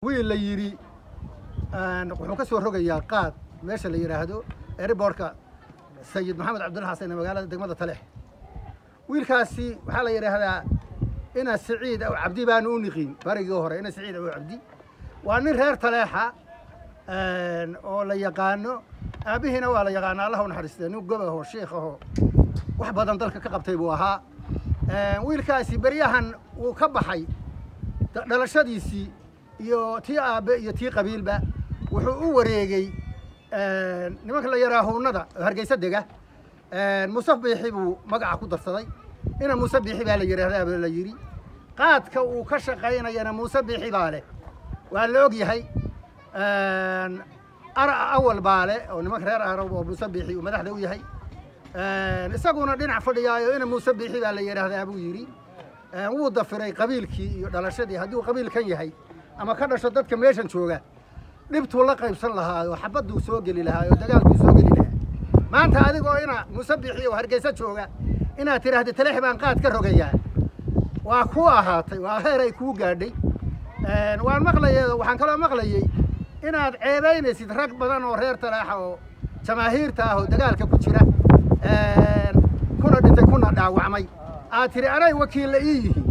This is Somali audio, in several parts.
wiil la yiri wuxuu ka soo rogayaa qaad meesha la yiraahdo airportka sayid maxamed cabdullahi xasan magaalada degmada Taleex wiilkaasi waxa la yiraahdaa ina Saciid aw Cabdi baan u niqin barigii hore ina Saciid aw Cabdi waa nin reer Taleexa oo la yaqaano aabihina waa la yaqaan Allah u naxariisto nin gobaho sheekhaho wax badan dalka ka qabtay buu ahaa wiilkaasi bariyahan uu ka baxay dhalashadiisii iyo tii aabe iyo tii qabiilba wuxuu u wareegay nimanka la yaraahownada Hargeysa dega Musabbixi buu magaca ku darsaday ina Musabbixi baa la yiraahdaa la yiri qaadka uu ka shaqeynayna Musabbixi baa leh waa la og yahay awal baale oo nimanka reer Arab oo Musabbixi uu madaxda u yahay isaguna dhinac fadhiyaayo ina Musabbixi baa la yiraahdaa buu yiri wuu dafiray qabiilkii iyo dhalashadii hadduu qabiilkan yahay ama ka dhasho dadka meeshan jooga dhibtu la qaybsan lahaa oo xabaddu soo gali lahaa oo dagaalku soo gali lahaa maanta adigoo ina Musabbixi oo Hargeysa jooga inaad tiraahdo Taleex baan qaad ka rogayaa waa ku ahaatay waa heer ay ku gaadhay waan maqlayay waxaan kala maqlayay inaad ceebaynaysid rag badan oo reer Taleex oo jamaahiirta ah oo dagaalka ku jira kuna dhintay kuna dhaawacmay aad tiri anay wakiil la yihiin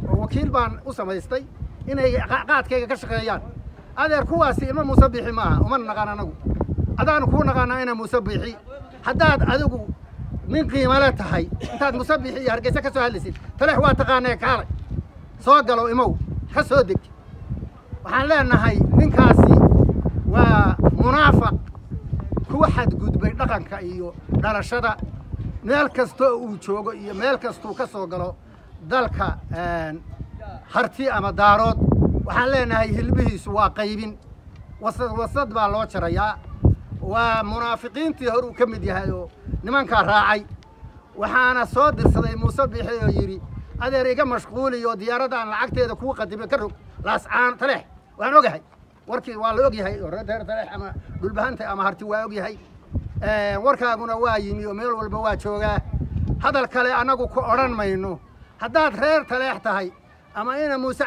oo wakiil baan u samaystay inay qaadkayga ka shaqeeyaan adeer kuwaasi ima Musabbixi maaha uma naqaan anagu adaan ku naqaana ina Musabbixi haddaad adigu nin qiimo la tahay intaad Musabbixi iyo Hargeysa ka soo hadlaysid Taleex waa taqaanay kaalay soo galo imow ka soo deg waxaan leenahay ninkaasi waa munaafiq kuwa xad gudbay dhaqanka iyo dhalashada meel kasto uu joogo iyo meel kasto ka soo galo dalka harti ama daarood waxaan leenahay hilbihiisu waa qaybin wasad baa loo jarayaa waa munaafiqiintii hore uu ka mid yahay oo nimanka raacay waxaana soo dirsaday Musabbixi oo yiri adeer iga mashquuliyo diyaaradan lacagteeda ku qadimay ka rog laascaan Taleex waan ogahay warkii waa la og yahay oo reer Taleex ama dhulbahanta ama harti waa og yahay warkaaguna waa yimi oo meel walba waa joogaa hadal kale anagu ku oran mayno haddaad reer Taleex tahay ama ina Muuse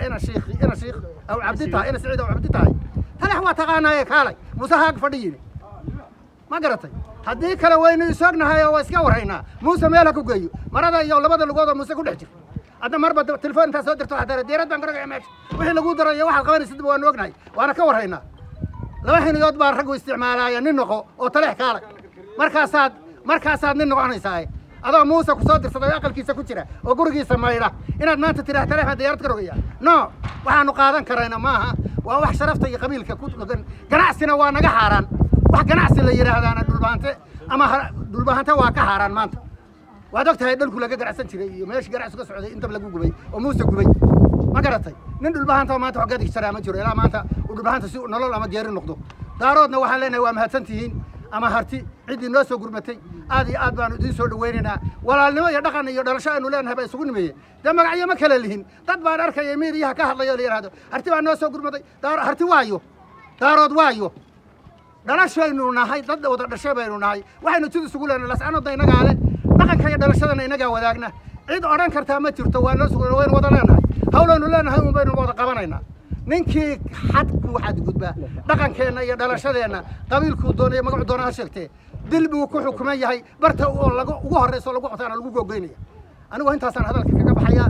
ina Sheekh aw Cabdi tahay ina Saciid aw Cabdi tahay Taleex waa taqaanay kaalay Muuse haag fadhiyin ma garatay haddii kale waynu isognahay oo iska waraynaa Muuse meel ku geeyo marada iyo labada lugood oo Muuse ku dhex jir hadda marba telefoon inta soo dirto hadda diirad baan garagayaa meesha wixii lagu daray waxa qabanaysid waan ognahay waana ka waraynaa laba xiniyood baan rag u isticmaalaya nin noqo oo Taleex kaalay markaasaad nin noqonaysaa adoo Muuse ku soo dirsaday aqalkiisa ku jira oo gurigiisa maydha inaad maanta tiraahdo Taleex baan diyaarad ka rogaya no waxaanu qaadan karayna maaha waa wax sharafta iyo qabiilka ku dhugan ganacsina waa naga xaaraan wax ganacsi la yiraahdaana dhulbaahanta waa ka xaaraan maanta waad ogtahay dhulku laga ganacsan jiray iyo meesha ganacsi ka socday inta lagu gubay oo Muuse gubay ma garatay nin dhulbaahanta maanta wax gadig jira ma jiro ilaa maanta dhulbaahanta si nolol ama geeri noqdo daaroodna waxaan leenahay waa mahadsantihiin ama harti cidii noo soo gurmatay aad iyo aad baan idin soo dhaweynaynaa walaalnimo iyo dhaqan iyo dhalasho aanu leenahay baa isugu nimeeyay magacyo ma kala lihin dad baan arkay meediyaha ka hadlayo leeyahay harti baa noo soo gurmatay harti waayo daarood waayo dhalashaynu nahay dad wada dhashay baynu nahay waxaynu jid isugu leenahay las'aanada inaga ale dhaqanka iyo dhalashadana inaga wadaagna cid oran kartaa ma jirto waa noo sugan waynu wada leenahay hawlanu leenahay un baynu wada qabanaynaa ninkii xadku waxaad gudbaa dhaqankeena iyo dhalashadeena qabiilku doonay magac doona ha sheegtee dil buu ku xukuman yahay barta oo ugu horeyso lagu qotaana lagu gogoynaya anigu intaasaan hadalka kaga baxaya